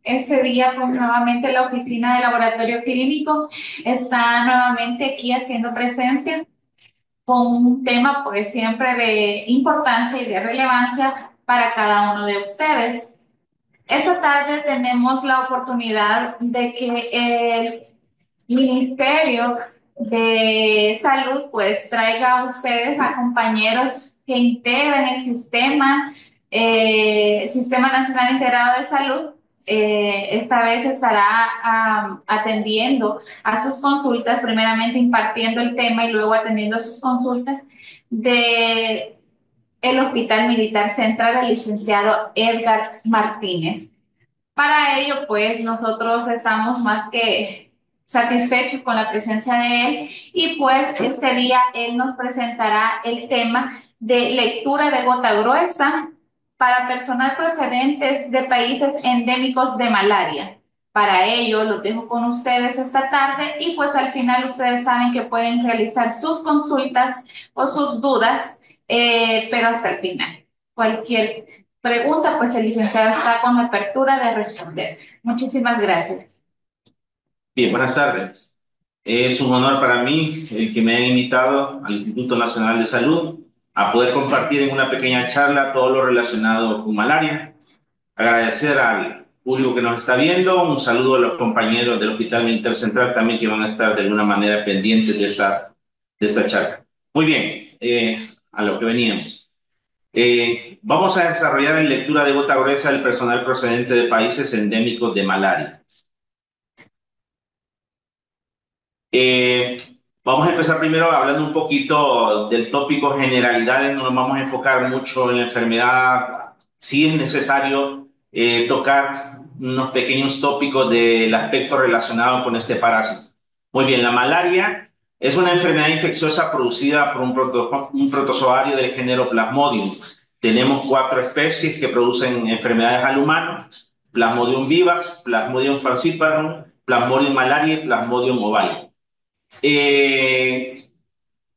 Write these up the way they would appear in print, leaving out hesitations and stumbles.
Este día, pues nuevamente la oficina de laboratorio clínico está nuevamente aquí haciendo presencia con un tema, pues siempre de importancia y de relevancia para cada uno de ustedes. Esta tarde tenemos la oportunidad de que el Ministerio de Salud pues traiga a ustedes a compañeros que integran el Sistema Nacional Integrado de Salud. Esta vez estará atendiendo a sus consultas, primeramente impartiendo el tema y luego atendiendo a sus consultas de el Hospital Militar Central, el licenciado Edgar Martínez. Para ello, pues nosotros estamos más que satisfechos con la presencia de él y pues este día él nos presentará el tema de lectura de gota gruesa para personal procedentes de países endémicos de malaria. Para ello, los dejo con ustedes esta tarde y pues al final ustedes saben que pueden realizar sus consultas o sus dudas, pero hasta el final. Cualquier pregunta, pues el licenciado está con la apertura de responder. Muchísimas gracias. Bien, buenas tardes. Es un honor para mí el que me hayan invitado al Instituto Nacional de Salud a poder compartir en una pequeña charla todo lo relacionado con malaria. Agradecer al público que nos está viendo, un saludo a los compañeros del Hospital Militar Central también que van a estar de alguna manera pendientes de esta charla. Muy bien, a lo que veníamos. Vamos a desarrollar en lectura de gota gruesa del personal procedente de países endémicos de malaria. Eh, Vamos a empezar primero hablando un poquito del tópico generalidades, no nos vamos a enfocar mucho en la enfermedad, sí es necesario tocar unos pequeños tópicos del aspecto relacionado con este parásito. Muy bien, la malaria es una enfermedad infecciosa producida por un protozoario del género Plasmodium. Tenemos 4 especies que producen enfermedades al humano: Plasmodium vivax, Plasmodium falciparum, Plasmodium malariae y Plasmodium ovale. Eh,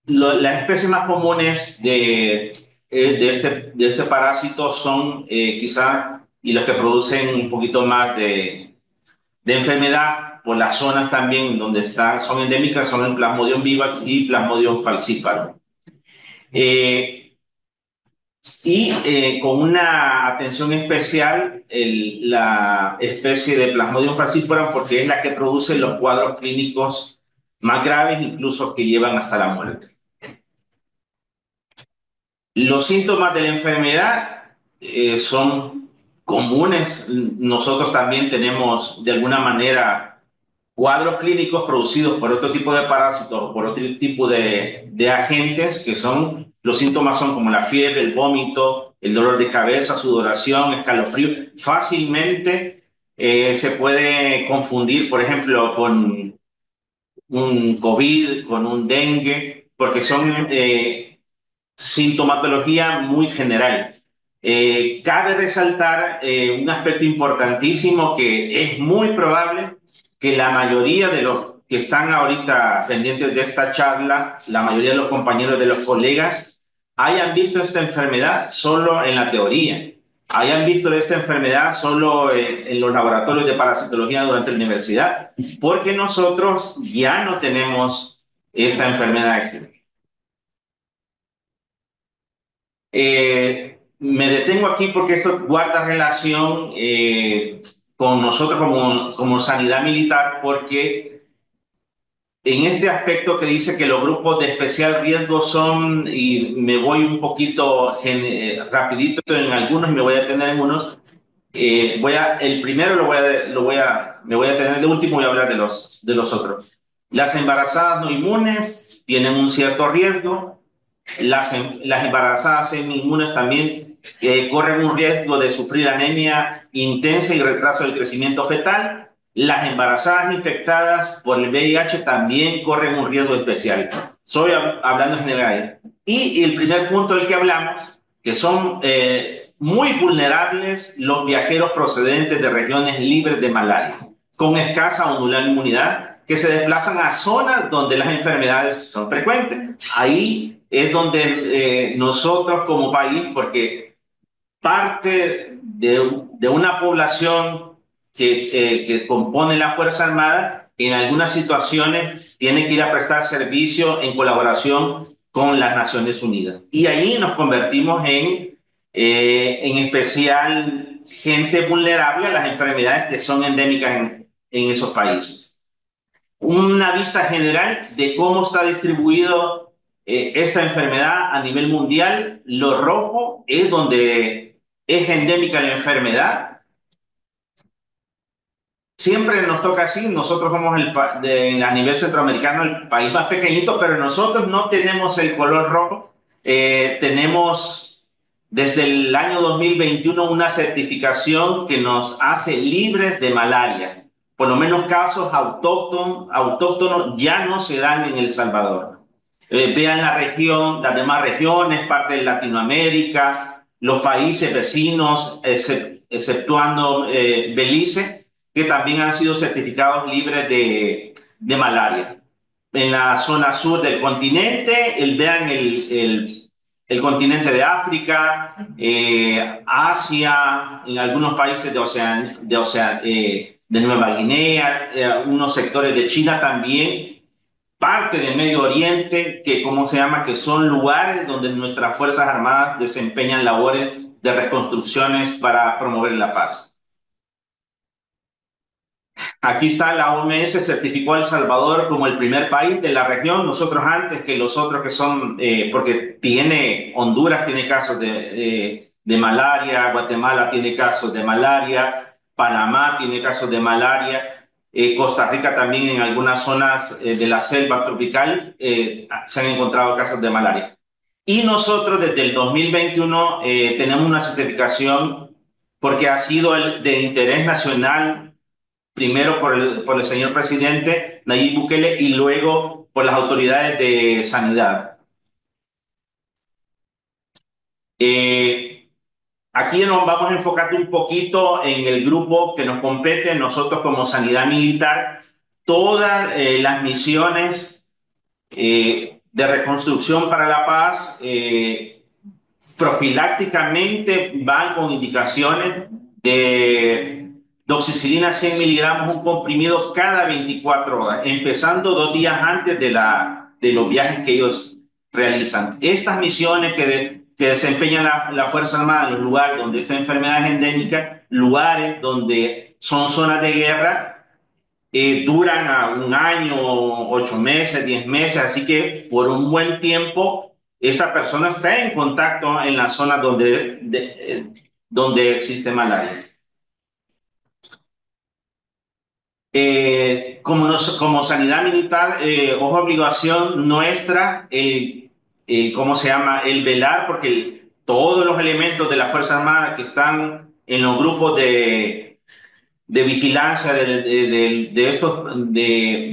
las especies más comunes de este parásito son quizá, y los que producen un poquito más de enfermedad por las zonas también donde están, son endémicas, son el Plasmodium vivax y Plasmodium falciparum. Eh, con una atención especial la especie de Plasmodium falciparum porque es la que produce los cuadros clínicos más graves, incluso que llevan hasta la muerte. Los síntomas de la enfermedad son comunes. Nosotros también tenemos de alguna manera cuadros clínicos producidos por otro tipo de parásitos, por otro tipo de agentes, que son, los síntomas son como la fiebre, el vómito, el dolor de cabeza, sudoración, escalofrío. Fácilmente se puede confundir, por ejemplo, con un COVID, con un dengue, porque son sintomatología muy general. Cabe resaltar un aspecto importantísimo, que es muy probable que la mayoría de los que están ahorita pendientes de esta charla, la mayoría de los compañeros, de los colegas, hayan visto esta enfermedad solo en la teoría, hayan visto esta enfermedad solo en los laboratorios de parasitología durante la universidad, porque nosotros ya no tenemos esta enfermedad aquí. Me detengo aquí porque esto guarda relación con nosotros como sanidad militar, porque en este aspecto que dice que los grupos de especial riesgo son, y me voy un poquito rapidito en algunos y me voy a detener en unos, el primero me voy a detener de último y voy a hablar de los otros. Las embarazadas no inmunes tienen un cierto riesgo. Las embarazadas semi-inmunes también corren un riesgo de sufrir anemia intensa y retraso del crecimiento fetal. Las embarazadas infectadas por el VIH también corren un riesgo especial. Estoy hablando en general. Y el primer punto del que hablamos, que son muy vulnerables los viajeros procedentes de regiones libres de malaria, con escasa o nula inmunidad, que se desplazan a zonas donde las enfermedades son frecuentes. Ahí es donde nosotros como país, porque parte de una población que compone la Fuerza Armada, en algunas situaciones tiene que ir a prestar servicio en colaboración con las Naciones Unidas. Y ahí nos convertimos en especial, gente vulnerable a las enfermedades que son endémicas en esos países. Una vista general de cómo está distribuido esta enfermedad a nivel mundial. Lo rojo es donde es endémica la enfermedad. Siempre nos toca así, nosotros somos a nivel centroamericano el país más pequeñito, pero nosotros no tenemos el color rojo. Tenemos desde el año 2021 una certificación que nos hace libres de malaria. Por lo menos casos autóctonos ya no se dan en El Salvador. Vean la región, las demás regiones, parte de Latinoamérica, los países vecinos, exceptuando Belice, que también han sido certificados libres de malaria. En la zona sur del continente, vean el continente de África, Asia, en algunos países de Nueva Guinea, unos sectores de China también, parte del Medio Oriente, que ¿cómo se llama? Que son lugares donde nuestras Fuerzas Armadas desempeñan labores de reconstrucciones para promover la paz. Aquí está, la OMS certificó a El Salvador como el primer país de la región, nosotros antes que los otros que son, porque Honduras tiene casos de malaria, Guatemala tiene casos de malaria, Panamá tiene casos de malaria, Costa Rica también en algunas zonas de la selva tropical se han encontrado casos de malaria. Y nosotros desde el 2021 tenemos una certificación porque ha sido de interés nacional, primero por el señor presidente Nayib Bukele y luego por las autoridades de sanidad. Aquí nos vamos a enfocar un poquito en el grupo que nos compete, nosotros como Sanidad Militar, todas las misiones de reconstrucción para la paz profilácticamente van con indicaciones de doxicilina 100 miligramos, un comprimido cada 24 horas, empezando 2 días antes de los viajes que ellos realizan. Estas misiones que desempeñan la Fuerza Armada en los lugares donde esta enfermedad es endémica, lugares donde son zonas de guerra, duran a 1 año, 8 meses, 10 meses, así que por un buen tiempo esta persona está en contacto en las zonas donde existe malaria. Como sanidad militar, es obligación nuestra, ¿cómo se llama? El velar, porque todos los elementos de la Fuerza Armada que están en los grupos de vigilancia de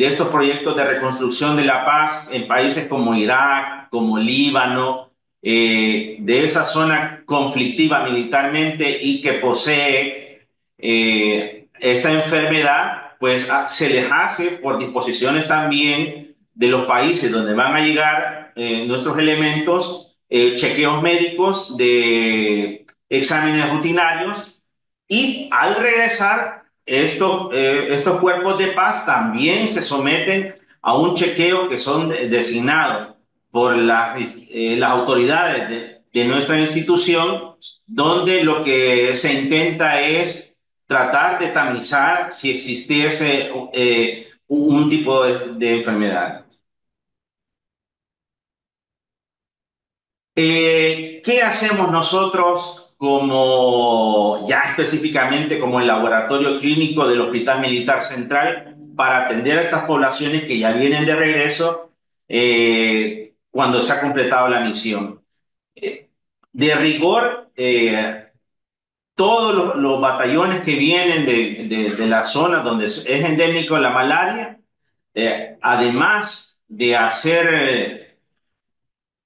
estos proyectos de reconstrucción de la paz en países como Irak, como Líbano, de esa zona conflictiva militarmente y que posee esta enfermedad, pues se les hace por disposiciones también de los países donde van a llegar nuestros elementos, chequeos médicos de exámenes rutinarios, y al regresar estos cuerpos de paz también se someten a un chequeo que son designados por las autoridades de nuestra institución, donde lo que se intenta es tratar de tamizar si existiese un tipo de enfermedad. ¿Qué hacemos nosotros ya específicamente como el laboratorio clínico del Hospital Militar Central para atender a estas poblaciones que ya vienen de regreso cuando se ha completado la misión? De rigor, todos los batallones que vienen de las zonas donde es endémico la malaria, además de hacer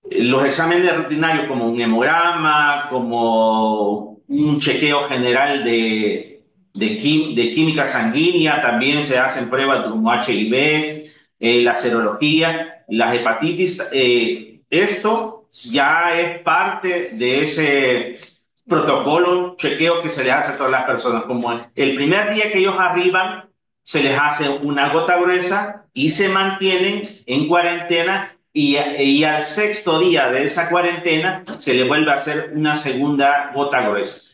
los exámenes rutinarios como un hemograma, como un chequeo general de química sanguínea, también se hacen pruebas como HIV, la serología, las hepatitis. Esto ya es parte de protocolo, chequeo que se les hace a todas las personas. Como el primer día que ellos arriban, se les hace una gota gruesa y se mantienen en cuarentena y al sexto día de esa cuarentena se les vuelve a hacer una segunda gota gruesa.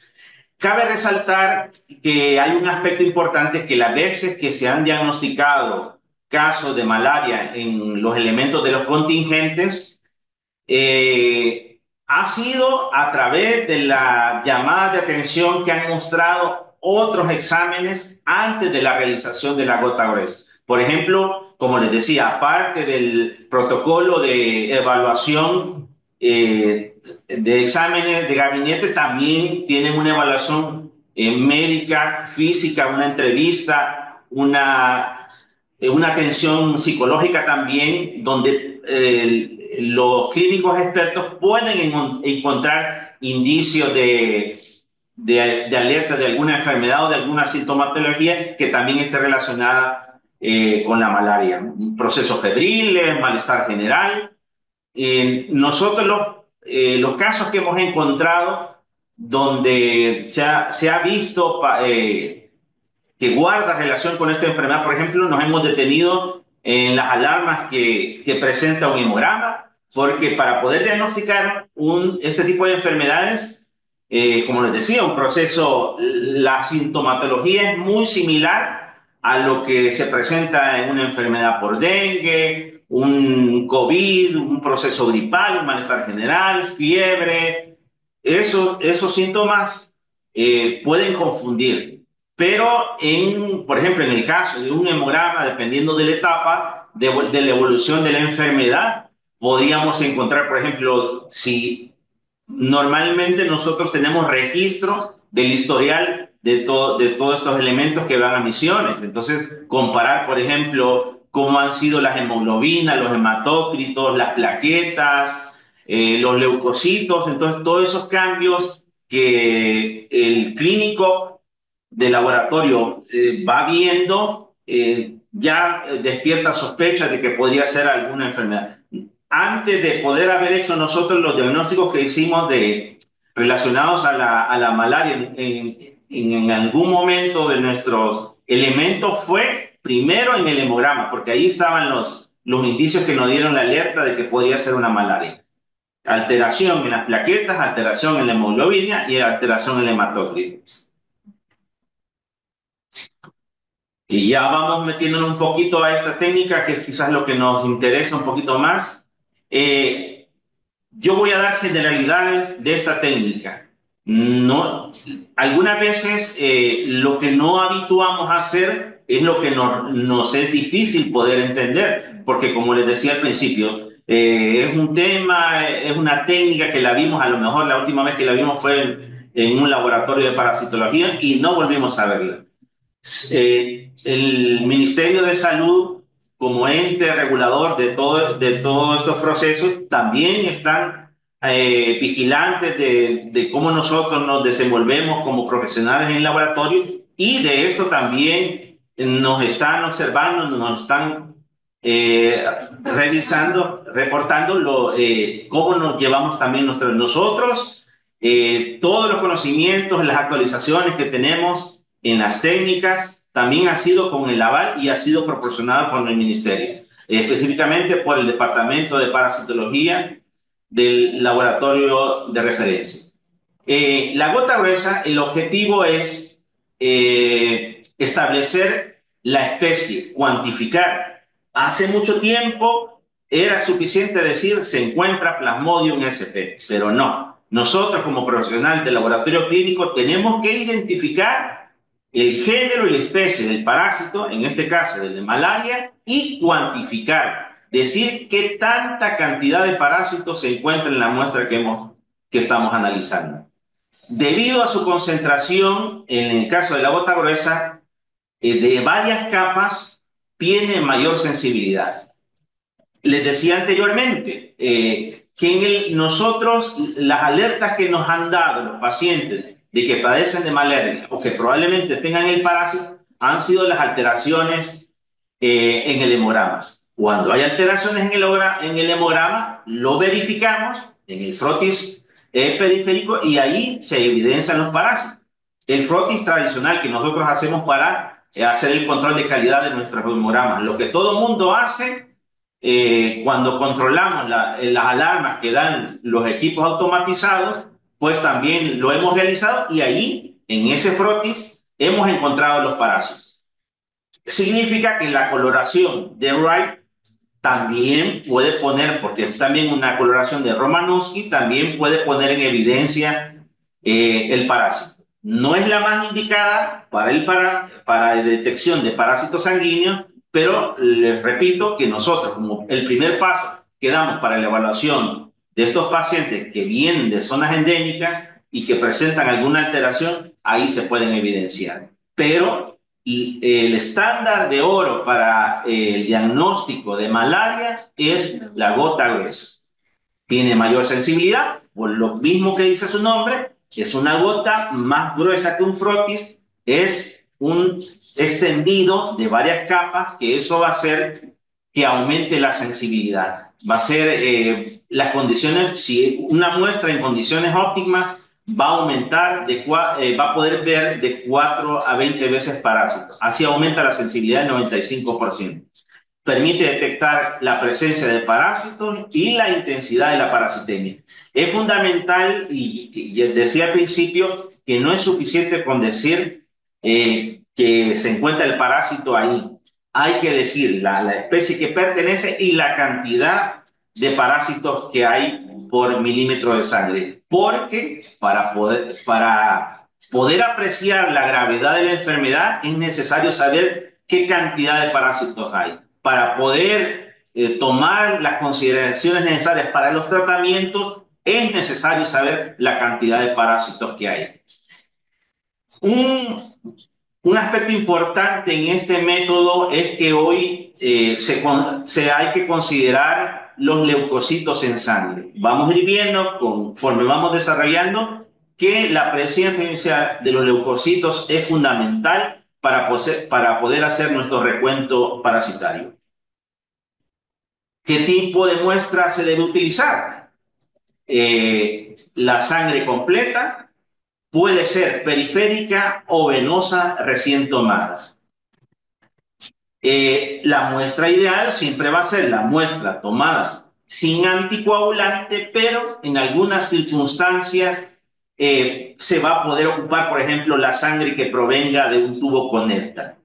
Cabe resaltar que hay un aspecto importante que las veces que se han diagnosticado casos de malaria en los elementos de los contingentes, ha sido a través de las llamadas de atención que han mostrado otros exámenes antes de la realización de la gota gruesa. Por ejemplo, como les decía, aparte del protocolo de evaluación de exámenes de gabinete, también tienen una evaluación médica, física, una entrevista, una atención psicológica también, donde los clínicos expertos pueden encontrar indicios de alerta de alguna enfermedad o de alguna sintomatología que también esté relacionada con la malaria. Procesos febriles, malestar general. Nosotros los casos que hemos encontrado donde se ha visto que guarda relación con esta enfermedad, por ejemplo, nos hemos detenido en las alarmas que presenta un hemograma, porque para poder diagnosticar este tipo de enfermedades, como les decía, un proceso, la sintomatología es muy similar a lo que se presenta en una enfermedad por dengue, un COVID, un proceso gripal, un malestar general, fiebre. Esos síntomas pueden confundir. Pero, por ejemplo, en el caso de un hemograma, dependiendo de la etapa de la evolución de la enfermedad, podríamos encontrar, por ejemplo, si normalmente nosotros tenemos registro del historial de todos estos elementos que van a misiones. Entonces, comparar, por ejemplo, cómo han sido las hemoglobinas, los hematócritos, las plaquetas, los leucocitos, entonces todos esos cambios que el clínico de laboratorio va viendo, ya despierta sospechas de que podría ser alguna enfermedad. Antes de poder haber hecho nosotros los diagnósticos que hicimos relacionados a la malaria en algún momento de nuestros elementos, fue primero en el hemograma, porque ahí estaban los indicios que nos dieron la alerta de que podía ser una malaria. Alteración en las plaquetas, alteración en la hemoglobina y alteración en el hematócrito. Y ya vamos metiéndonos un poquito a esta técnica, que es quizás lo que nos interesa un poquito más. Yo voy a dar generalidades de esta técnica. No, algunas veces lo que no habituamos a hacer es lo que nos es difícil poder entender, porque como les decía al principio, es un tema, es una técnica que la vimos, a lo mejor la última vez que la vimos fue en un laboratorio de parasitología y no volvimos a verla. El Ministerio de Salud, como ente regulador de todos estos procesos, también están vigilantes de cómo nosotros nos desenvolvemos como profesionales en el laboratorio, y de esto también nos están observando, nos están revisando, reportando cómo nos llevamos también nosotros, todos los conocimientos, las actualizaciones que tenemos en las técnicas, también ha sido con el aval y ha sido proporcionado por el Ministerio, específicamente por el Departamento de Parasitología del laboratorio de referencia. La gota gruesa, el objetivo es establecer la especie, cuantificar. Hace mucho tiempo era suficiente decir se encuentra Plasmodium sp, pero no. Nosotros como profesionales del laboratorio clínico tenemos que identificar el género y la especie del parásito, en este caso del de malaria, y cuantificar, decir qué tanta cantidad de parásitos se encuentra en la muestra que estamos analizando. Debido a su concentración, en el caso de la gota gruesa, de varias capas, tiene mayor sensibilidad. Les decía anteriormente que nosotros, las alertas que nos han dado los pacientes de que padecen de malaria o que probablemente tengan el parásito han sido las alteraciones en el hemograma. Cuando hay alteraciones en el hemograma, lo verificamos en el frotis periférico y ahí se evidencian los parásitos. El frotis tradicional que nosotros hacemos para hacer el control de calidad de nuestros hemogramas, lo que todo el mundo hace cuando controlamos las alarmas que dan los equipos automatizados, pues también lo hemos realizado y ahí, en ese frotis, hemos encontrado los parásitos. Significa que la coloración de Wright también puede poner, porque es también una coloración de Romanowski, también puede poner en evidencia el parásito. No es la más indicada para detección de parásitos sanguíneos, pero les repito que nosotros, como el primer paso que damos para la evaluación de estos pacientes que vienen de zonas endémicas y que presentan alguna alteración, ahí se pueden evidenciar. Pero el estándar de oro para el diagnóstico de malaria es la gota gruesa. Tiene mayor sensibilidad, por lo mismo que dice su nombre, es una gota más gruesa que un frotis, es un extendido de varias capas, que eso va a hacer que aumente la sensibilidad. Va a ser las condiciones, si una muestra en condiciones óptimas va a aumentar, va a poder ver de 4 a 20 veces parásitos. Así aumenta la sensibilidad del 95%. Permite detectar la presencia de parásitos y la intensidad de la parasitemia. Es fundamental, y decía al principio, que no es suficiente con decir que se encuentra el parásito ahí. Hay que decir la especie que pertenece y la cantidad de parásitos que hay por milímetro de sangre. Porque para poder apreciar la gravedad de la enfermedad es necesario saber qué cantidad de parásitos hay. Para poder tomar las consideraciones necesarias para los tratamientos, es necesario saber la cantidad de parásitos que hay. Un aspecto importante en este método es que hoy hay que considerar los leucocitos en sangre. Vamos a ir viendo, conforme vamos desarrollando, que la presencia de los leucocitos es fundamental para poder hacer nuestro recuento parasitario. ¿Qué tipo de muestra se debe utilizar? La sangre completa puede ser periférica o venosa recién tomada. La muestra ideal siempre va a ser la muestra tomada sin anticoagulante, pero en algunas circunstancias se va a poder ocupar, por ejemplo, la sangre que provenga de un tubo con néctar.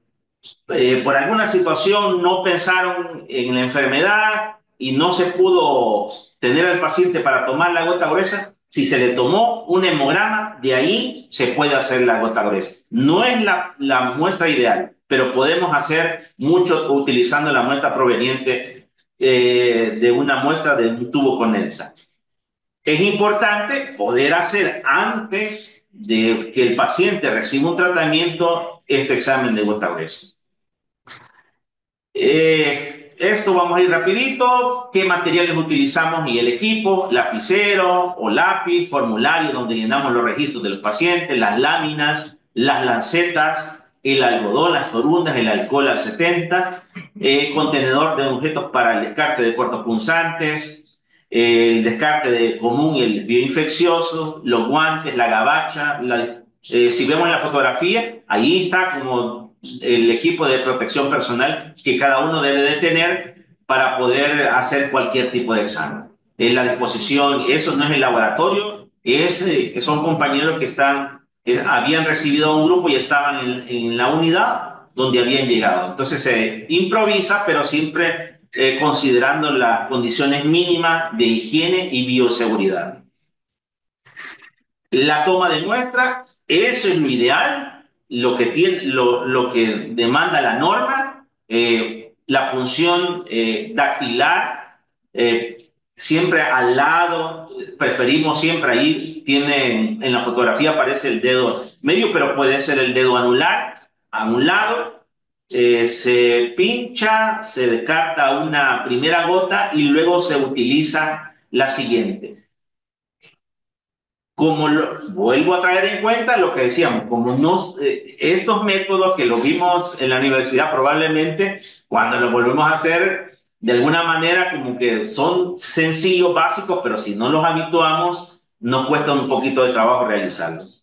Por alguna situación no pensaron en la enfermedad y no se pudo tener al paciente para tomar la gota gruesa. Si se le tomó un hemograma, de ahí se puede hacer la gota gruesa. No es la muestra ideal, pero podemos hacer mucho utilizando la muestra proveniente de una muestra de un tubo con néctar. Es importante poder hacer antes de que el paciente reciba un tratamiento este examen de gota gruesa. Esto vamos a ir rapidito. ¿Qué materiales utilizamos y el equipo? Lapicero o lápiz, formulario donde llenamos los registros de los pacientes, las láminas, las lancetas, el algodón, las torundas, el alcohol al 70, contenedor de objetos para el descarte de cortopunzantes, el descarte común y el bioinfeccioso, los guantes, la gabacha. Si vemos en la fotografía, ahí está como el equipo de protección personal que cada uno debe de tener para poder hacer cualquier tipo de examen. En la disposición, eso no es el laboratorio, son compañeros que habían recibido a un grupo y estaban en la unidad donde habían llegado. Entonces se improvisa, pero siempre considerando las condiciones mínimas de higiene y bioseguridad. La toma de muestra, eso es lo ideal, lo que demanda la norma, la punción dactilar, siempre al lado, preferimos siempre ahí, en la fotografía aparece el dedo medio, pero puede ser el dedo anular, a un lado, se pincha, se descarta una primera gota y luego se utiliza la siguiente. Vuelvo a traer en cuenta lo que decíamos, estos métodos que los vimos en la universidad probablemente cuando los volvemos a hacer de alguna manera como que son sencillos, básicos, pero si no los habituamos nos cuesta un poquito de trabajo realizarlos.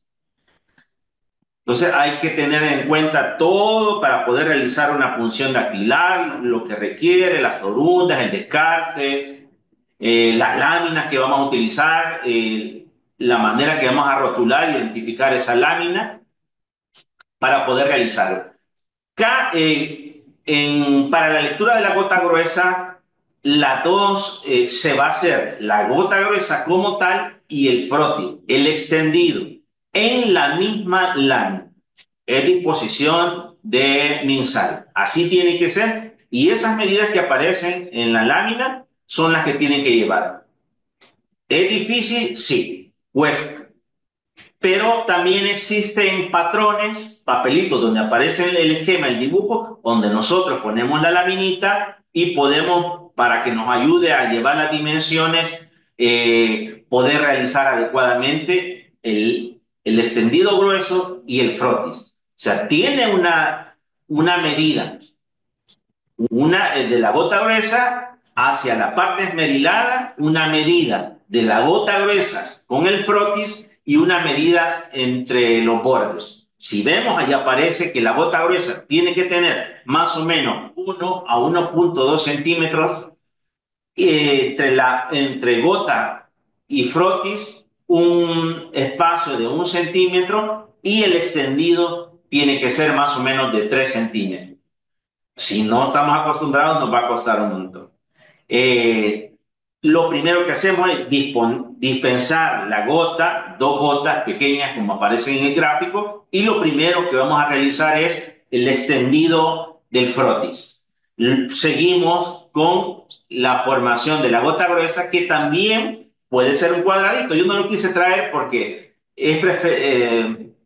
Entonces hay que tener en cuenta todo para poder realizar una punción dactilar, lo que requiere, las orundas, el descarte, las láminas que vamos a utilizar, la manera que vamos a rotular e identificar esa lámina para poder realizarlo. Acá, para la lectura de la gota gruesa, las dos se va a hacer la gota gruesa como tal y el frotis, el extendido, en la misma lámina. Es disposición de MinSal. Así tiene que ser. Y esas medidas que aparecen en la lámina son las que tienen que llevar. ¿Es difícil? Sí, cuesta. Pero también existen patrones, papelitos, donde aparece el esquema, el dibujo, donde nosotros ponemos la laminita y podemos, para que nos ayude a llevar las dimensiones, poder realizar adecuadamente el extendido grueso y el frotis. O sea, tiene una medida, una de la gota gruesa hacia la parte esmerilada, una medida de la gota gruesa con el frotis y una medida entre los bordes. Si vemos, allá aparece que la gota gruesa tiene que tener más o menos 1 a 1,2 centímetros entre gota y frotis, un espacio de 1 centímetro y el extendido tiene que ser más o menos de 3 centímetros. Si no estamos acostumbrados, nos va a costar un montón. Lo primero que hacemos es dispensar la gota, 2 gotas pequeñas como aparecen en el gráfico, y lo primero que vamos a realizar es el extendido del frotis. Seguimos con la formación de la gota gruesa, que también puede ser un cuadradito. Yo no lo quise traer porque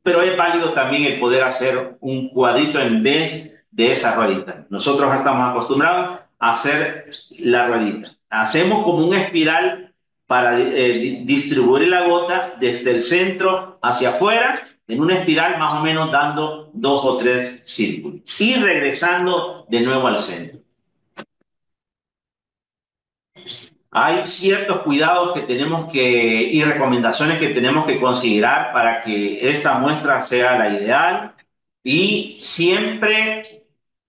pero es válido también el poder hacer un cuadrito en vez de esa ruedita. Nosotros estamos acostumbrados a hacer la ruedita. Hacemos como una espiral para distribuir la gota desde el centro hacia afuera, en una espiral más o menos dando 2 o 3 círculos y regresando de nuevo al centro. Hay ciertos cuidados que tenemos y recomendaciones que tenemos que considerar para que esta muestra sea la ideal, y siempre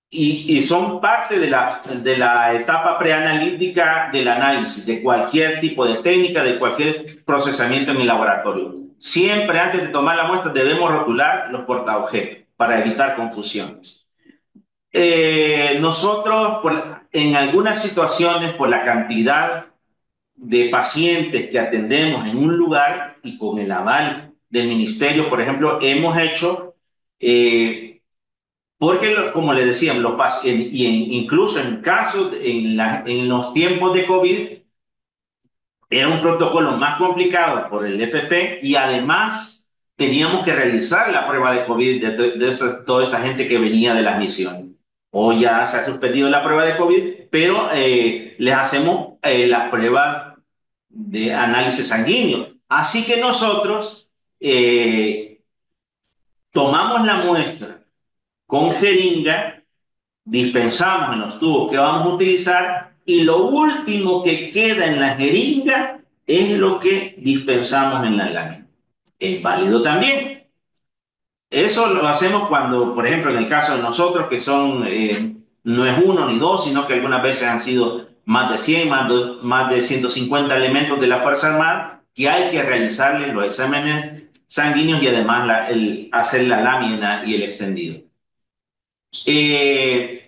y son parte de la etapa preanalítica del análisis de cualquier tipo de técnica, de cualquier procesamiento en el laboratorio. Siempre antes de tomar la muestra debemos rotular los portaobjetos para evitar confusiones. Nosotros, en algunas situaciones, por la cantidad de pacientes que atendemos en un lugar y con el aval del ministerio, por ejemplo, hemos hecho... porque, como le decían, incluso en casos, en los tiempos de COVID, era un protocolo más complicado por el EPP, y además teníamos que realizar la prueba de COVID de toda esta gente que venía de las misiones. Hoy ya se ha suspendido la prueba de COVID, pero les hacemos las pruebas de análisis sanguíneo. Así que nosotros tomamos la muestra con jeringa, dispensamos en los tubos que vamos a utilizar, y lo último que queda en la jeringa es lo que dispensamos en la lámina. Es válido también. Eso lo hacemos cuando, por ejemplo, en el caso de nosotros, que no es 1 ni 2, sino que algunas veces han sido más de 100, más de 150 elementos de la Fuerza Armada, que hay que realizarles los exámenes sanguíneos y además hacer la lámina y el extendido. Si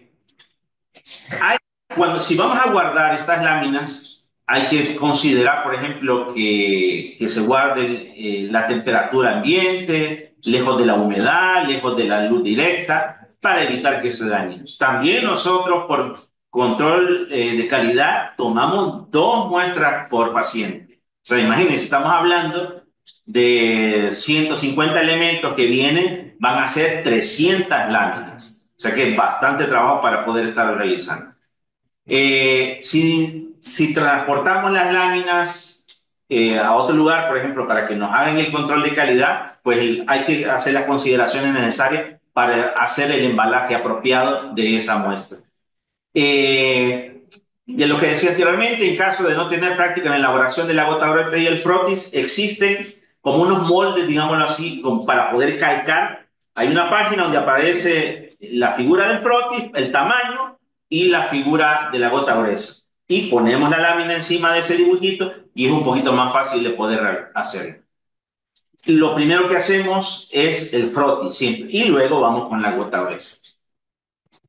vamos a guardar estas láminas, hay que considerar, por ejemplo, que se guarde la temperatura ambiente, lejos de la humedad, lejos de la luz directa, para evitar que se dañen. También nosotros, por control de calidad, tomamos 2 muestras por paciente. O sea, imagínense, estamos hablando de 150 elementos que vienen, van a ser 300 láminas. O sea que es bastante trabajo para poder estar realizando. Si transportamos las láminas a otro lugar, por ejemplo, para que nos hagan el control de calidad, pues hay que hacer las consideraciones necesarias para hacer el embalaje apropiado de esa muestra. De lo que decía anteriormente, en caso de no tener práctica en la elaboración de la gota goreta y el frotis, existen como unos moldes, digámoslo así, para poder calcar. Hay una página donde aparece la figura del frotis, el tamaño y la figura de la gota gruesa. Y ponemos la lámina encima de ese dibujito y es un poquito más fácil de poder hacerlo. Lo primero que hacemos es el frotis siempre y luego vamos con la gota gruesa.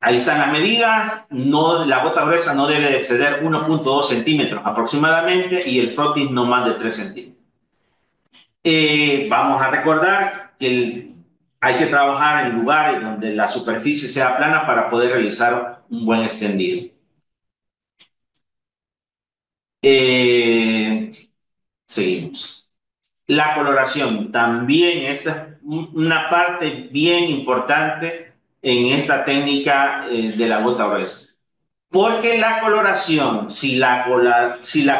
Ahí están las medidas. No, la gota gruesa no debe exceder 1.2 centímetros aproximadamente y el frotis no más de 3 centímetros. Vamos a recordar que hay que trabajar en lugares donde la superficie sea plana para poder realizar un buen extendido. Seguimos. La coloración también esta es una parte bien importante en esta técnica de la gota gruesa. Porque la coloración, si la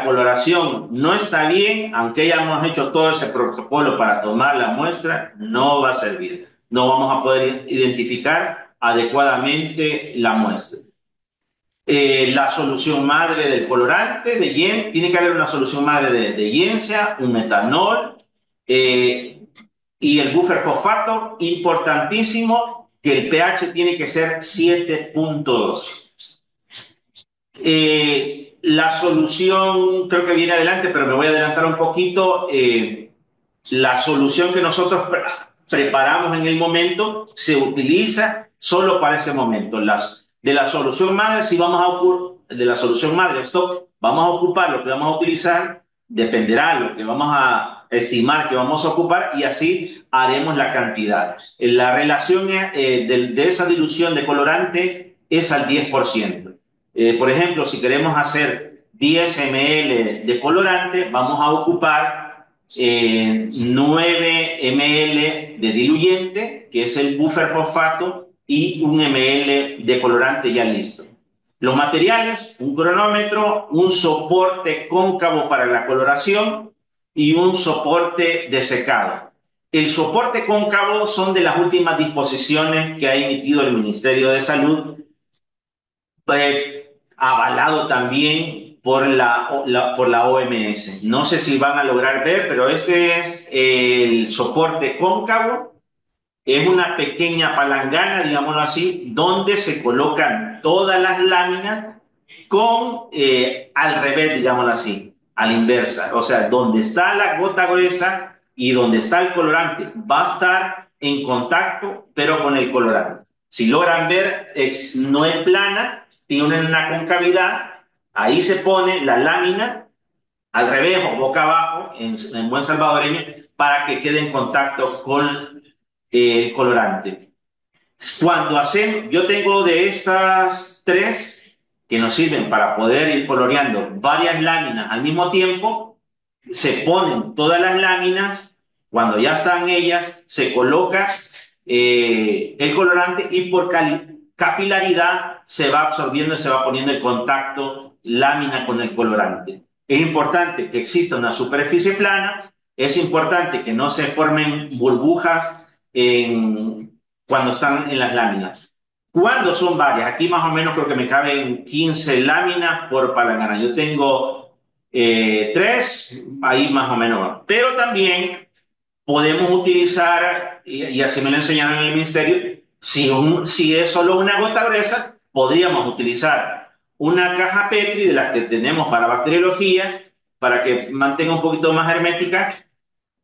coloración no está bien, aunque hayamos hecho todo ese protocolo para tomar la muestra, no va a servir. No vamos a poder identificar adecuadamente la muestra. La solución madre del colorante de yen, tiene que haber una solución madre de yencia, un metanol y el buffer fosfato, importantísimo que el pH tiene que ser 7.2. La solución creo que viene adelante, pero me voy a adelantar un poquito. La solución que nosotros preparamos en el momento se utiliza solo para ese momento. De la solución madre, si vamos de la solución madre stock, vamos a ocupar lo que vamos a utilizar, dependerá de lo que vamos a estimar que vamos a ocupar y así haremos la cantidad. La relación de esa dilución de colorante es al 10%. Por ejemplo, si queremos hacer 10 ml de colorante, vamos a ocupar 9 ml de diluyente, que es el buffer fosfato, y 1 ml de colorante ya listo. Los materiales, un cronómetro, un soporte cóncavo para la coloración y un soporte de secado. El soporte cóncavo son de las últimas disposiciones que ha emitido el Ministerio de Salud, avalado también por la OMS. No sé si van a lograr ver, pero este es el soporte cóncavo. Es una pequeña palangana, digámoslo así, donde se colocan todas las láminas al revés, digámoslo así, a la inversa. O sea, donde está la gota gruesa y donde está el colorante va a estar en contacto, pero con el colorante. Si logran ver, no es plana, tiene una concavidad. Ahí se pone la lámina al revés o boca abajo, en buen salvadoreño, para que quede en contacto con el colorante. Cuando hacemos, yo tengo de estas tres que nos sirven para poder ir coloreando varias láminas al mismo tiempo, se ponen todas las láminas, cuando ya están ellas, se coloca el colorante y por capilaridad se va absorbiendo y se va poniendo en contacto lámina con el colorante. Es importante que exista una superficie plana, es importante que no se formen burbujas cuando están en las láminas. Cuando son varias, aquí más o menos creo que me caben 15 láminas por palangana. Yo tengo 3, ahí más o menos. Pero también podemos utilizar, y así me lo enseñaron en el ministerio, si es solo una gota gruesa, podríamos utilizar una caja Petri de las que tenemos para bacteriología, para que mantenga un poquito más hermética.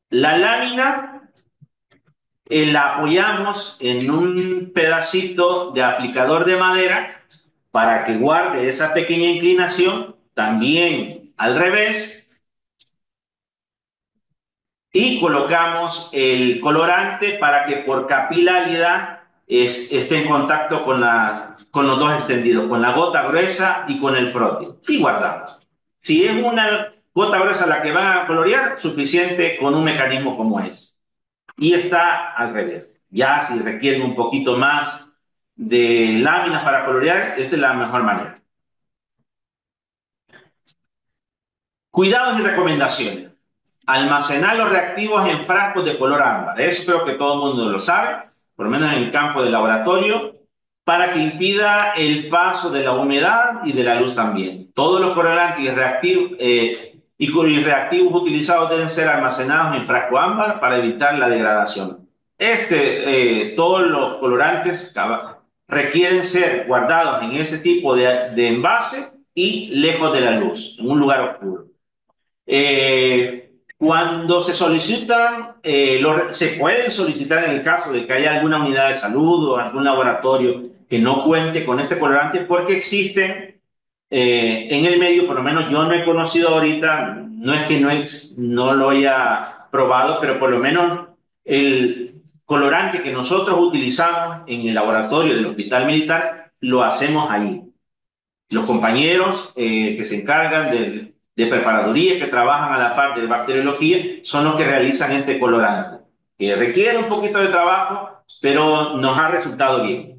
La lámina la apoyamos en un pedacito de aplicador de madera para que guarde esa pequeña inclinación, también al revés, y colocamos el colorante para que por capilaridad esté en contacto con los dos extendidos, con la gota gruesa y con el frotis. Y guardamos. Si es una gota gruesa la que va a colorear, suficiente con un mecanismo como este. Y está al revés. Ya si requieren un poquito más de láminas para colorear, esta es la mejor manera. Cuidados y recomendaciones. Almacenar los reactivos en frascos de color ámbar. Eso creo que todo el mundo lo sabe, por lo menos en el campo del laboratorio. para que impida el paso de la humedad y de la luz también. Todos los colorantes y reactivos utilizados deben ser almacenados en frasco ámbar para evitar la degradación. Todos los colorantes requieren ser guardados en ese tipo de envase y lejos de la luz, en un lugar oscuro. Cuando se solicitan, se pueden solicitar en el caso de que haya alguna unidad de salud o algún laboratorio que no cuente con este colorante, porque existen en el medio, por lo menos yo no he conocido ahorita, no es que no lo haya probado, pero por lo menos el colorante que nosotros utilizamos en el laboratorio del Hospital Militar lo hacemos ahí. Los compañeros que se encargan de preparaduría, que trabajan a la par de bacteriología, son los que realizan este colorante, que requiere un poquito de trabajo, pero nos ha resultado bien.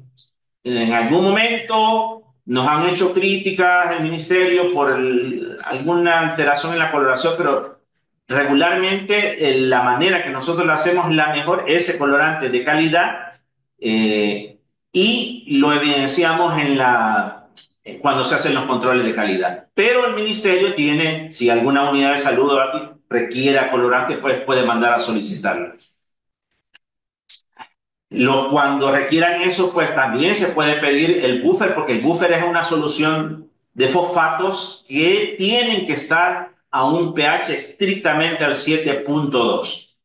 En algún momento nos han hecho críticas el ministerio por alguna alteración en la coloración, pero regularmente la manera que nosotros lo hacemos la mejor, ese colorante de calidad, y lo evidenciamos cuando se hacen los controles de calidad. Pero el ministerio tiene, si alguna unidad de salud aquí requiere colorante, pues puede mandar a solicitarlo. Cuando requieran eso, pues también se puede pedir el buffer, porque el buffer es una solución de fosfatos que tienen que estar a un pH estrictamente al 7.2.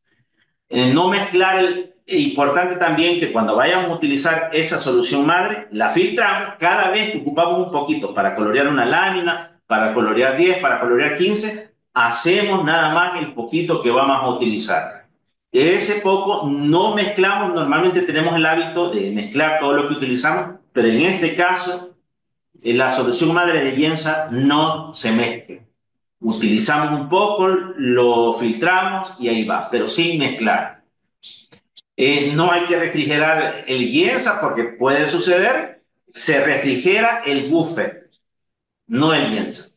No mezclar importante también que cuando vayamos a utilizar esa solución madre, la filtramos cada vez que ocupamos un poquito para colorear una lámina, para colorear 10, para colorear 15, hacemos nada más el poquito que vamos a utilizar. Ese poco no mezclamos, normalmente tenemos el hábito de mezclar todo lo que utilizamos, pero en este caso, la solución madre de Yensa no se mezcla. Utilizamos un poco, lo filtramos y ahí va, pero sin mezclar. No hay que refrigerar el Yensa porque puede suceder, se refrigera el buffer, no el Yensa.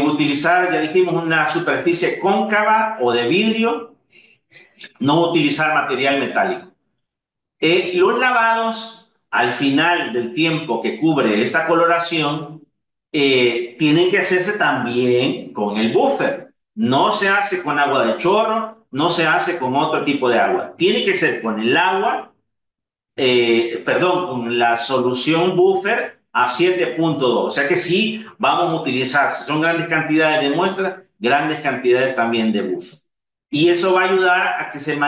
Utilizar, ya dijimos, una superficie cóncava o de vidrio, no utilizar material metálico. Los lavados al final del tiempo que cubre esta coloración tienen que hacerse también con el buffer. No se hace con agua de chorro, no se hace con otro tipo de agua. Tiene que ser con el agua, con la solución buffer a 7.2. O sea que sí vamos a utilizar, si son grandes cantidades de muestra, grandes cantidades también de buffer. Y eso va a ayudar a que se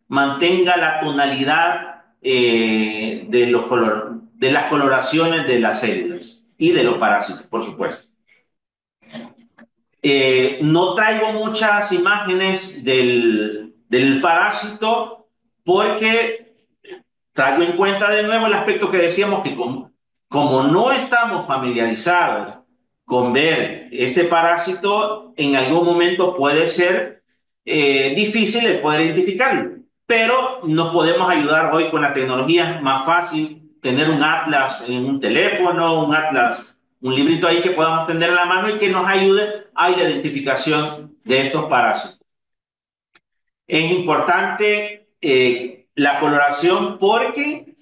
mantenga la tonalidad de las coloraciones de las células y de los parásitos, por supuesto. No traigo muchas imágenes del parásito porque traigo en cuenta de nuevo el aspecto que decíamos que como no estamos familiarizados con ver este parásito, en algún momento puede ser difícil el poder identificarlo. Pero nos podemos ayudar hoy con la tecnología más fácil, tener un atlas en un teléfono, un atlas, un librito ahí que podamos tener en la mano y que nos ayude a la identificación de estos parásitos. Es importante la coloración porque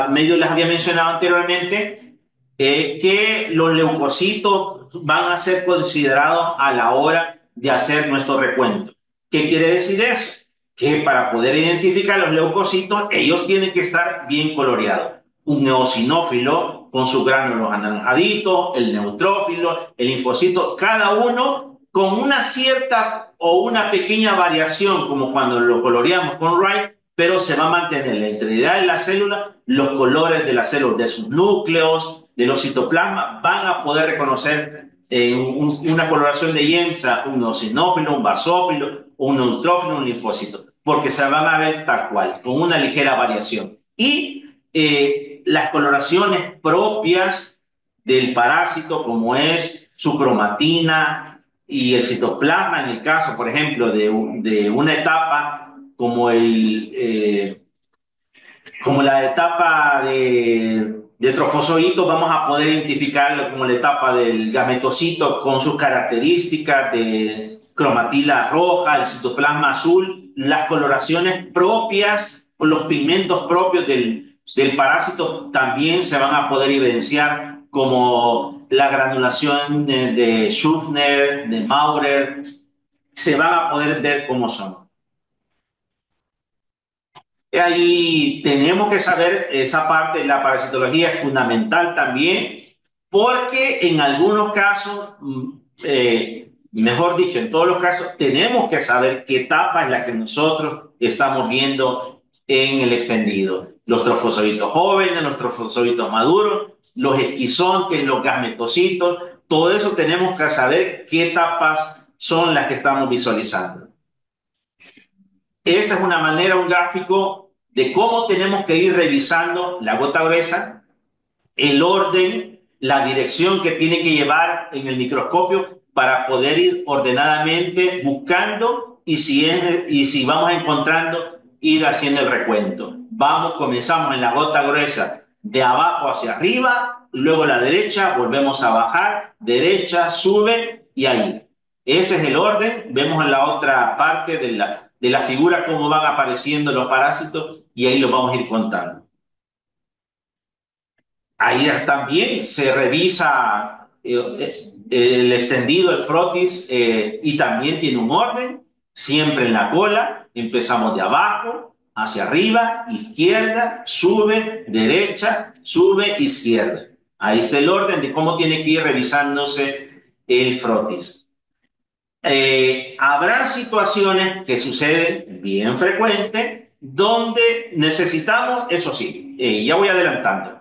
medio les había mencionado anteriormente que los leucocitos van a ser considerados a la hora de hacer nuestro recuento. ¿Qué quiere decir eso? Que para poder identificar los leucocitos, ellos tienen que estar bien coloreados. Un eosinófilo con sus gránulos anaranjaditos, el neutrófilo, el linfocito, cada uno con una cierta o una pequeña variación, como cuando lo coloreamos con Wright, pero se va a mantener la integridad de la célula, los colores de las células, de sus núcleos, de los citoplasmas, van a poder reconocer una coloración de Yensa, un eosinófilo, un basófilo, un neutrófilo, un linfocito, porque se van a ver tal cual, con una ligera variación. Y las coloraciones propias del parásito, como es su cromatina y el citoplasma, en el caso, por ejemplo, de una etapa como como la etapa de trofozoito, vamos a poder identificarlo como la etapa del gametocito con sus características de cromatila roja, el citoplasma azul, las coloraciones propias los pigmentos propios del parásito también se van a poder evidenciar, como la granulación de Schürfner, de Maurer, se van a poder ver cómo son. Ahí tenemos que saber esa parte de la parasitología es fundamental también, porque en algunos casos, mejor dicho, en todos los casos, tenemos que saber qué etapa es la que nosotros estamos viendo en el extendido. Los trofosoritos jóvenes, los trofosoritos maduros, los esquizontes, los gametocitos, todo eso tenemos que saber qué etapas son las que estamos visualizando. Esta es una manera, un gráfico de cómo tenemos que ir revisando la gota gruesa, el orden, la dirección que tiene que llevar en el microscopio para poder ir ordenadamente buscando y si vamos encontrando, ir haciendo el recuento. Comenzamos en la gota gruesa de abajo hacia arriba, luego la derecha, volvemos a bajar, derecha, sube y ahí. Ese es el orden. Vemos en la otra parte de la figura cómo van apareciendo los parásitos y ahí los vamos a ir contando. Ahí también se revisa el extendido, el frotis, y también tiene un orden, siempre en la cola. Empezamos de abajo hacia arriba, izquierda, sube, derecha, sube, izquierda. Ahí está el orden de cómo tiene que ir revisándose el frotis. Habrá situaciones que suceden bien frecuente donde necesitamos, eso sí, ya voy adelantando,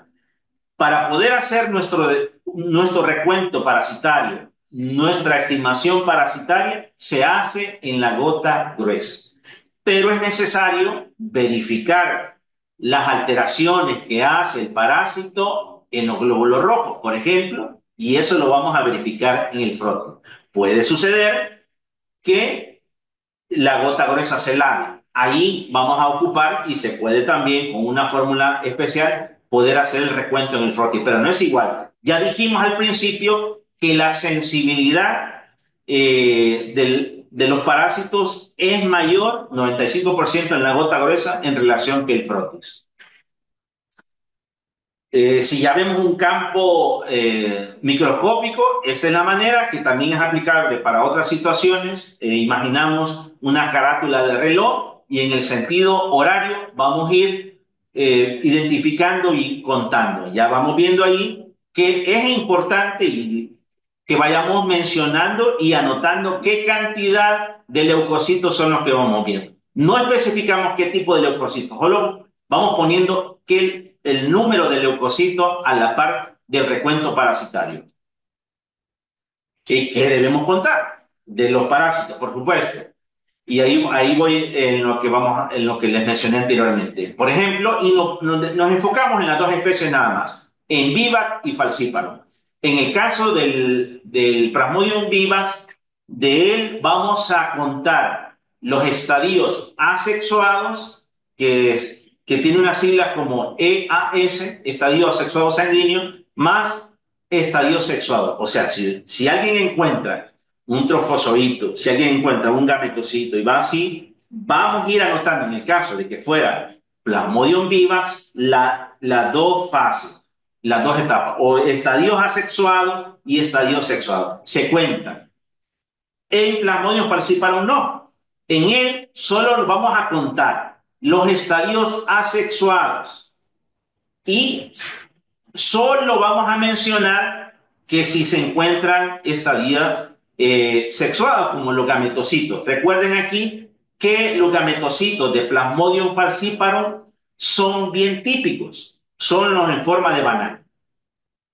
para poder hacer nuestro recuento parasitario, nuestra estimación parasitaria se hace en la gota gruesa. Pero es necesario verificar las alteraciones que hace el parásito en los glóbulos rojos, por ejemplo, y eso lo vamos a verificar en el frotis. Puede suceder que la gota gruesa se lave. Ahí vamos a ocupar y se puede también con una fórmula especial poder hacer el recuento en el frotis, pero no es igual. Ya dijimos al principio que la sensibilidad de los parásitos es mayor, 95% en la gota gruesa en relación que el frotis. Si ya vemos un campo microscópico, esta es la manera que también es aplicable para otras situaciones. Imaginamos una carátula de reloj y en el sentido horario vamos a ir identificando y contando. Ya vamos viendo ahí que es importante que vayamos mencionando y anotando qué cantidad de leucocitos son los que vamos viendo. No especificamos qué tipo de leucocitos, solo vamos poniendo el número de leucocitos a la par del recuento parasitario. ¿Qué debemos contar? De los parásitos, por supuesto. Y ahí voy en lo que les mencioné anteriormente. Por ejemplo, nos enfocamos en las dos especies nada más, en vivax y falciparum. En el caso del Plasmodium vivax, de él vamos a contar los estadios asexuados, que tiene unas siglas como EAS, estadio asexuado sanguíneo, más estadio sexuado. O sea, si alguien encuentra un trofozoito, si alguien encuentra un gametocito y va así, vamos a ir anotando en el caso de que fuera Plasmodium vivax las dos fases, las dos etapas, o estadios asexuados y estadios sexuados. Se cuentan. En Plasmodium falciparum no. En él solo nos vamos a contar los estadios asexuados y solo vamos a mencionar que si se encuentran estadios sexuados como los gametocitos. Recuerden aquí que los gametocitos de Plasmodium falciparum son bien típicos, son los en forma de banana.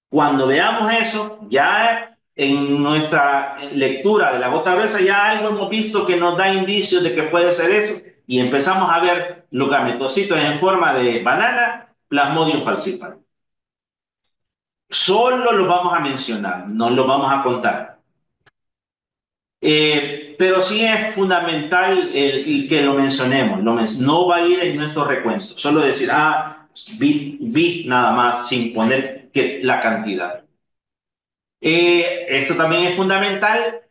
Cuando veamos eso, ya en nuestra lectura de la gota gruesa, ya algo hemos visto que nos da indicios de que puede ser eso, y empezamos a ver los gametocitos en forma de banana, Plasmodium falciparum. Solo los vamos a mencionar, no los vamos a contar. Pero sí es fundamental el que lo mencionemos. No va a ir en nuestro recuento. Solo decir, vi nada más, sin poner la cantidad. Esto también es fundamental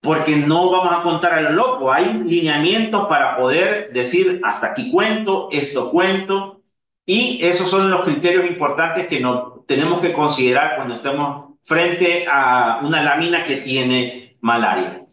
porque no vamos a contar a lo loco. Hay lineamientos para poder decir hasta aquí cuento, esto cuento, y esos son los criterios importantes que nos tenemos que considerar cuando estemos frente a una lámina que tiene malaria.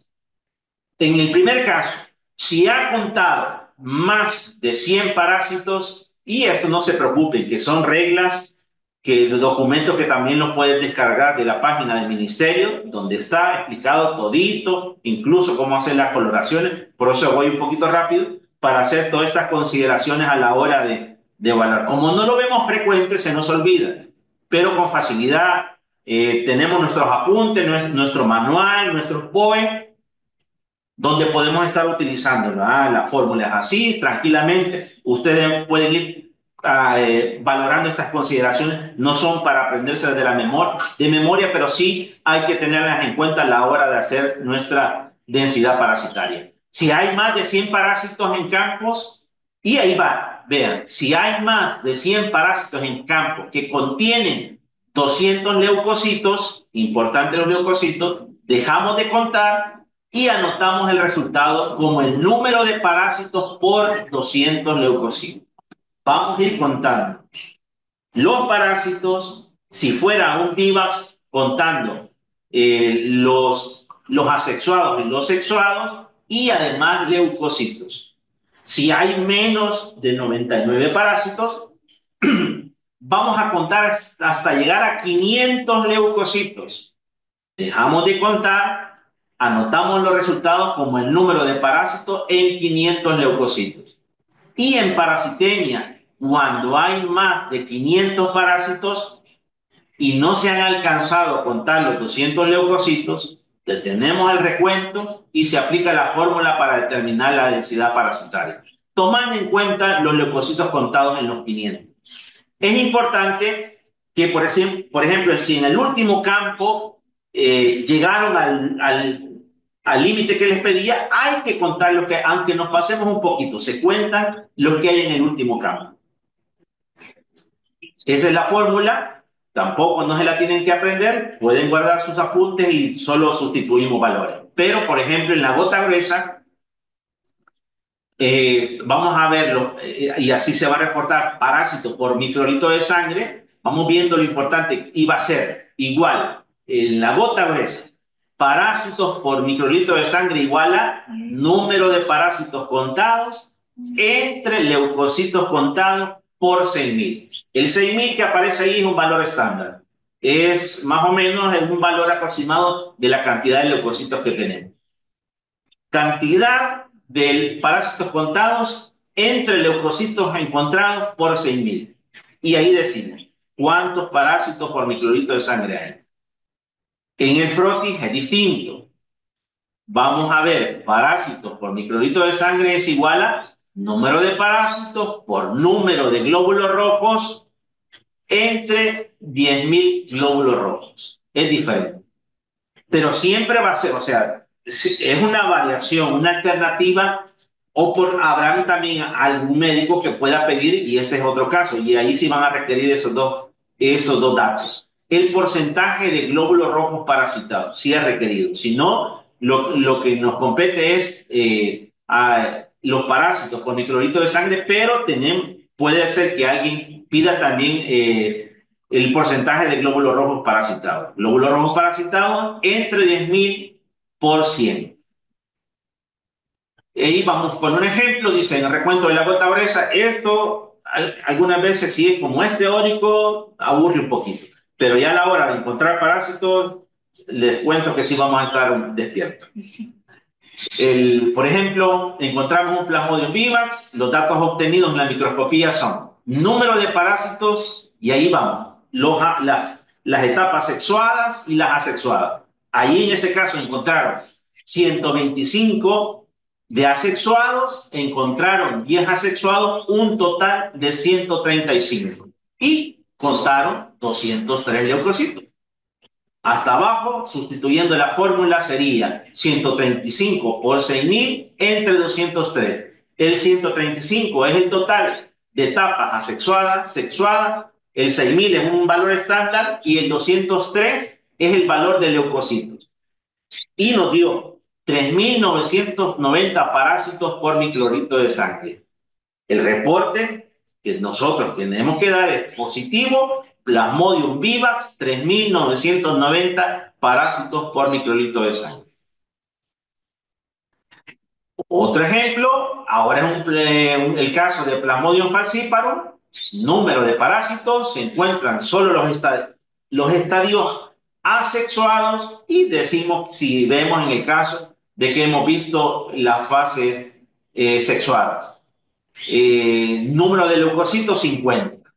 En el primer caso, si ha contado más de 100 parásitos, y esto no se preocupen, que son reglas, que documentos que también los puedes descargar de la página del ministerio, donde está explicado todito, incluso cómo hacer las coloraciones. Por eso voy un poquito rápido para hacer todas estas consideraciones a la hora de evaluar. Como no lo vemos frecuente, se nos olvida, pero con facilidad tenemos nuestros apuntes, nuestro manual, nuestros POE, donde podemos estar utilizando la fórmula es así, tranquilamente. Ustedes pueden ir valorando estas consideraciones. No son para aprenderse de memoria, pero sí hay que tenerlas en cuenta a la hora de hacer nuestra densidad parasitaria. Si hay más de 100 parásitos en campos, y ahí va, vean, si hay más de 100 parásitos en campos que contienen 200 leucocitos, importante los leucocitos, dejamos de contar y anotamos el resultado como el número de parásitos por 200 leucocitos. Vamos a ir contando los parásitos, si fuera un vivax, contando los asexuados y los sexuados, y además leucocitos. Si hay menos de 99 parásitos, vamos a contar hasta llegar a 500 leucocitos. Dejamos de contar, anotamos los resultados como el número de parásitos en 500 leucocitos. Y en parasitemia, cuando hay más de 500 parásitos y no se han alcanzado a contar los 200 leucocitos, detenemos el recuento y se aplica la fórmula para determinar la densidad parasitaria, tomando en cuenta los leucocitos contados en los 500. Es importante que, por ejemplo, si en el último campo llegaron al límite que les pedía, hay que contar lo que, aunque nos pasemos un poquito, se cuentan lo que hay en el último campo. Esa es la fórmula, tampoco no se la tienen que aprender, pueden guardar sus apuntes y solo sustituimos valores. Pero, por ejemplo, en la gota gruesa, vamos a verlo, y así se va a reportar parásitos por microlitro de sangre. Vamos viendo lo importante, y va a ser igual en la gota gruesa. Parásitos por microlitro de sangre igual a número de parásitos contados entre leucocitos contados por 6.000. El 6.000 que aparece ahí es un valor estándar. Es más o menos un valor aproximado de la cantidad de leucocitos que tenemos. Cantidad de parásitos contados entre leucocitos encontrados por 6.000. Y ahí decimos cuántos parásitos por microlitro de sangre hay. En el frotis es distinto. Vamos a ver, parásitos por microlitro de sangre es igual a número de parásitos por número de glóbulos rojos entre 10.000 glóbulos rojos. Es diferente. Pero siempre va a ser, o sea, es una variación, una alternativa, habrá también algún médico que pueda pedir, y este es otro caso, y ahí sí van a requerir esos dos datos. El porcentaje de glóbulos rojos parasitados, sí es requerido. Si no, lo que nos compete es los parásitos por microlitro de sangre, pero puede ser que alguien pida también el porcentaje de glóbulos rojos parasitados. Glóbulos rojos parasitados entre 10.000 por 100. Y vamos con un ejemplo, dice en el recuento de la gota gruesa, esto algunas veces sí es como es teórico, aburre un poquito, pero ya a la hora de encontrar parásitos, les cuento que sí vamos a estar despiertos. Por ejemplo, encontramos un Plasmodium vivax, los datos obtenidos en la microscopía son número de parásitos, y ahí vamos, las etapas sexuadas y las asexuadas. Ahí en ese caso encontraron 125 de asexuados, encontraron 10 asexuados, un total de 135. Y contaron 203 leucocitos. Hasta abajo, sustituyendo la fórmula, sería 135 por 6.000 entre 203. El 135 es el total de etapas asexuadas, sexuadas. El 6.000 es un valor estándar y el 203 es el valor de leucocitos. Y nos dio 3.990 parásitos por microlitro de sangre. El reporte que nosotros tenemos que dar es positivo, Plasmodium vivax, 3.990 parásitos por microlitro de sangre. Otro ejemplo, ahora es el caso de Plasmodium falciparum. Número de parásitos, se encuentran solo los estadios asexuados y decimos si vemos en el caso de que hemos visto las fases sexuadas. Número de leucocitos 50.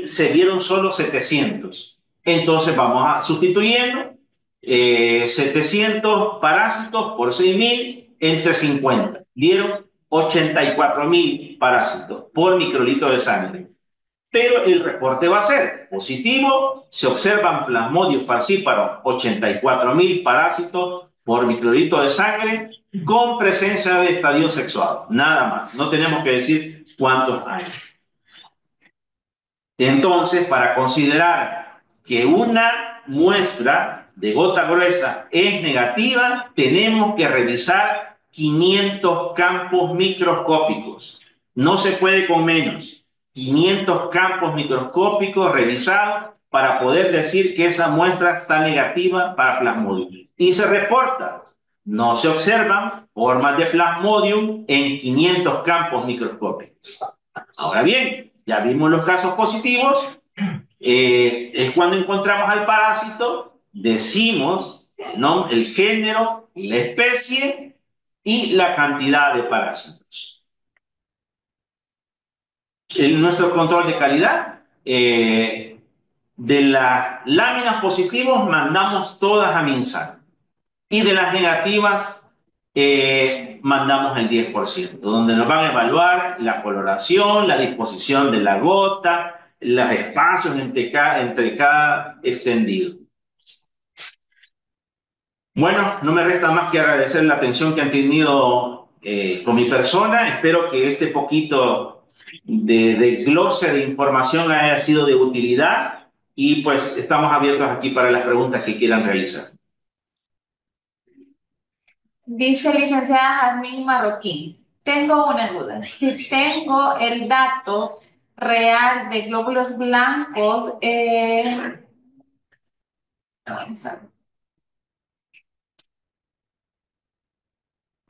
Se dieron solo 700. Entonces vamos a sustituyendo 700 parásitos por 6.000 entre 50. Dieron 84.000 parásitos por microlitro de sangre. Pero el reporte va a ser positivo. Se observan Plasmodium falciparum, 84.000 parásitos por microlitro de sangre con presencia de estadio sexual. Nada más. No tenemos que decir cuántos hay. Entonces, para considerar que una muestra de gota gruesa es negativa, tenemos que revisar 500 campos microscópicos. No se puede con menos. 500 campos microscópicos revisados para poder decir que esa muestra está negativa para Plasmodium. Y se reporta. No se observan formas de Plasmodium en 500 campos microscópicos. Ahora bien, ya vimos los casos positivos, es cuando encontramos al parásito, decimos el género, la especie y la cantidad de parásitos. En nuestro control de calidad, de las láminas positivas mandamos todas a MinSal y de las negativas mandamos el 10%, donde nos van a evaluar la coloración, la disposición de la gota, los espacios entre cada extendido. Bueno, no me resta más que agradecer la atención que han tenido con mi persona. Espero que este poquito de glosa de información haya sido de utilidad y pues estamos abiertos aquí para las preguntas que quieran realizar. Dice licenciada Jazmín Marroquín, tengo una duda. Si tengo el dato real de glóbulos blancos,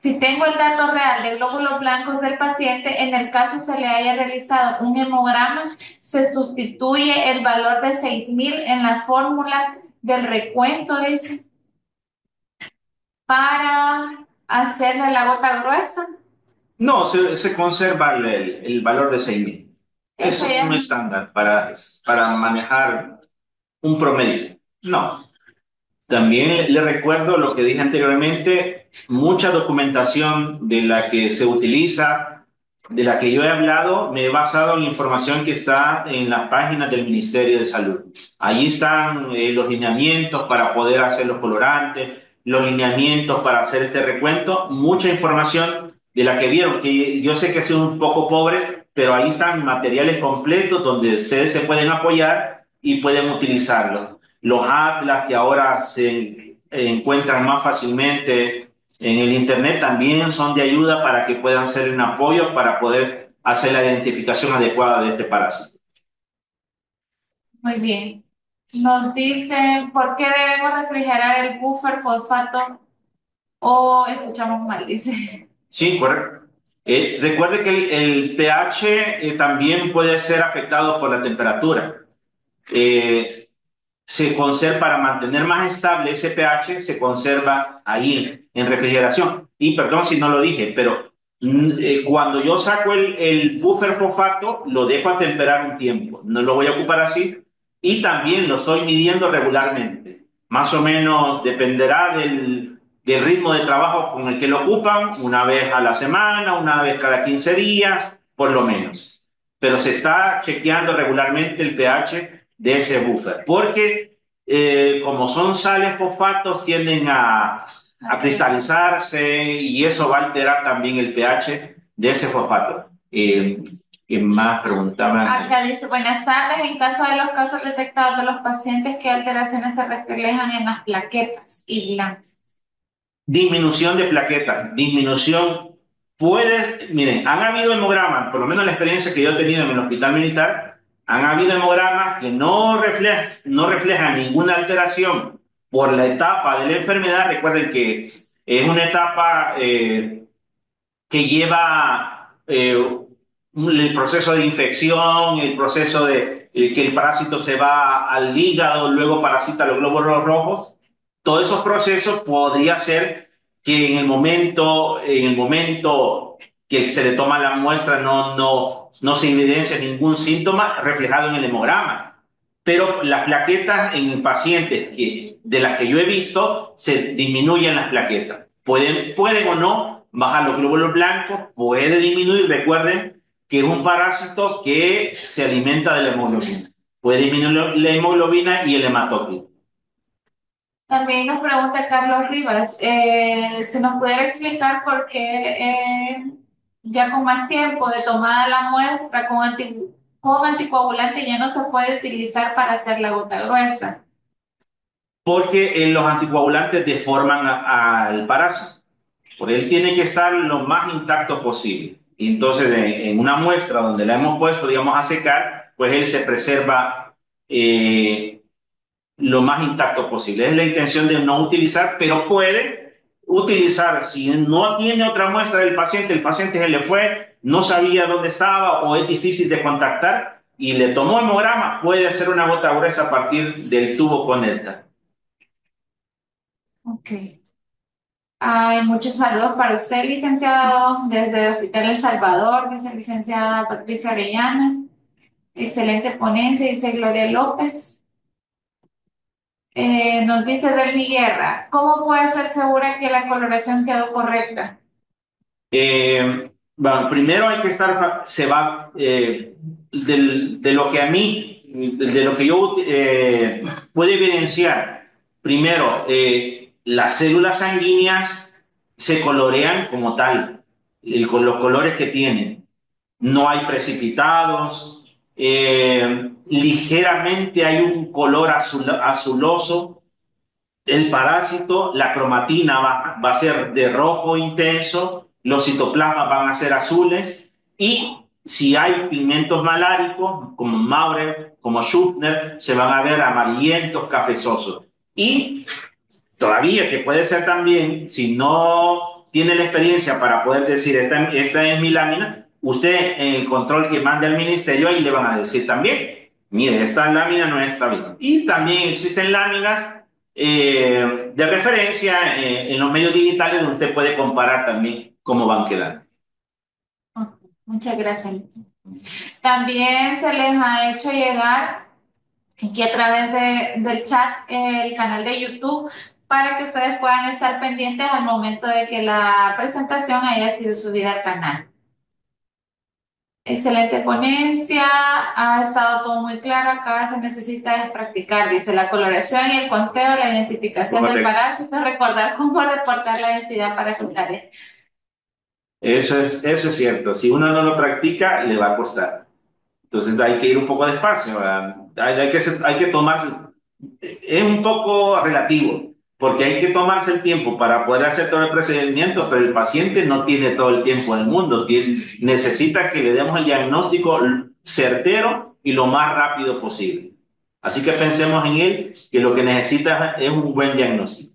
si tengo el dato real de glóbulos blancos del paciente, en el caso se le haya realizado un hemograma, se sustituye el valor de 6.000 en la fórmula del recuento, dice, para hacerle la gota gruesa. No, se conserva el valor de 6.000. Eso es un estándar para manejar un promedio. No. También le recuerdo lo que dije anteriormente, mucha documentación de la que se utiliza, de la que yo he hablado, me he basado en información que está en las páginas del Ministerio de Salud. Allí están los lineamientos para poder hacer los colorantes, los lineamientos para hacer este recuento, mucha información de la que vieron, que yo sé que es un poco pobre, pero ahí están materiales completos donde ustedes se pueden apoyar y pueden utilizarlos. Los atlas que ahora se encuentran más fácilmente en el internet también son de ayuda para que puedan ser un apoyo para poder hacer la identificación adecuada de este parásito. Muy bien. Nos dice, ¿por qué debemos refrigerar el buffer fosfato? O escuchamos mal, dice. Sí, correcto. Recuerde que el pH también puede ser afectado por la temperatura. Se conserva, para mantener más estable ese pH, se conserva ahí en refrigeración. Y perdón si no lo dije, pero cuando yo saco el buffer fosfato, lo dejo a temperar un tiempo. No lo voy a ocupar así. Y también lo estoy midiendo regularmente. Más o menos dependerá del ritmo de trabajo con el que lo ocupan, una vez a la semana, una vez cada 15 días, por lo menos. Pero se está chequeando regularmente el pH de ese buffer, porque como son sales fosfatos tienden a cristalizarse y eso va a alterar también el pH de ese fosfato. ¿Qué más preguntaban? Acá dice, buenas tardes, en caso de los casos detectados de los pacientes, ¿qué alteraciones se reflejan en las plaquetas y blancas? disminución de plaquetas, disminución. Miren, han habido hemogramas, por lo menos la experiencia que yo he tenido en el hospital militar, han habido hemogramas que no reflejan ninguna alteración por la etapa de la enfermedad. Recuerden que es una etapa que lleva el proceso de infección, el proceso de que el parásito se va al hígado, luego parasita los glóbulos rojos. Todos esos procesos podría ser que en el momento que se le toma la muestra no se evidencia ningún síntoma reflejado en el hemograma. Pero las plaquetas en pacientes de las que yo he visto, se disminuyen las plaquetas. Pueden o no bajar los glóbulos blancos, puede disminuir. Recuerden que es un parásito que se alimenta de la hemoglobina. Puede disminuir la hemoglobina y el hematócrito. También nos pregunta Carlos Rivas, si nos pudiera explicar por qué ya con más tiempo de tomada la muestra con anticoagulante ya no se puede utilizar para hacer la gota gruesa. Porque los anticoagulantes deforman al parásito. Por él tiene que estar lo más intacto posible. Y entonces en una muestra donde la hemos puesto, digamos, a secar, pues él se preserva lo más intacto posible. Es la intención de no utilizar, pero puede utilizar. Si no tiene otra muestra del paciente, el paciente se le fue, no sabía dónde estaba o es difícil de contactar y le tomó hemograma, puede hacer una gota gruesa a partir del tubo con néctar. Ok. Hay muchos saludos para usted, licenciado, desde el Hospital El Salvador, dice licenciada Patricia Orellana. Excelente ponencia, dice Gloria López. Nos dice Delmi Guerra, ¿cómo puede ser segura que la coloración quedó correcta? Bueno, primero hay que estar, de lo que a mí, de lo que yo puedo evidenciar. Primero, las células sanguíneas se colorean como tal, con los colores que tienen. No hay precipitados, ligeramente hay un color azuloso. El parásito, la cromatina va a ser de rojo intenso, los citoplasmas van a ser azules y si hay pigmentos maláricos como Maurer, como Schuffner, se van a ver amarillentos, cafezosos. Y todavía que puede ser también, si no tiene la experiencia para poder decir esta es mi lámina, usted en el control que mande al ministerio ahí le van a decir también, mire, esta lámina no está bien. Y también existen láminas de referencia en los medios digitales donde usted puede comparar también cómo van quedando. Ok, muchas gracias. También se les ha hecho llegar aquí a través del chat el canal de YouTube para que ustedes puedan estar pendientes al momento de que la presentación haya sido subida al canal. Excelente ponencia, ha estado todo muy claro, acá se necesita es practicar, dice la coloración y el conteo, la identificación del Correcto. parásito, recordar cómo reportar la identidad parasitaria. Eso es cierto. Si uno no lo practica, le va a costar. Entonces hay que ir un poco despacio, ¿verdad? Hay que tomarse, es un poco relativo, porque hay que tomarse el tiempo para poder hacer todo el procedimiento, pero el paciente no tiene todo el tiempo del mundo, necesita que le demos el diagnóstico certero y lo más rápido posible. Así que pensemos en él, que lo que necesita es un buen diagnóstico.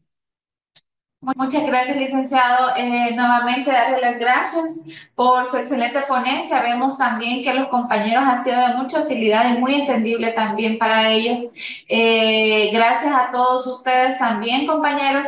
Muchas gracias, licenciado. Nuevamente, darle las gracias por su excelente ponencia. Vemos también que los compañeros han sido de mucha utilidad y muy entendible también para ellos. Gracias a todos ustedes también, compañeros.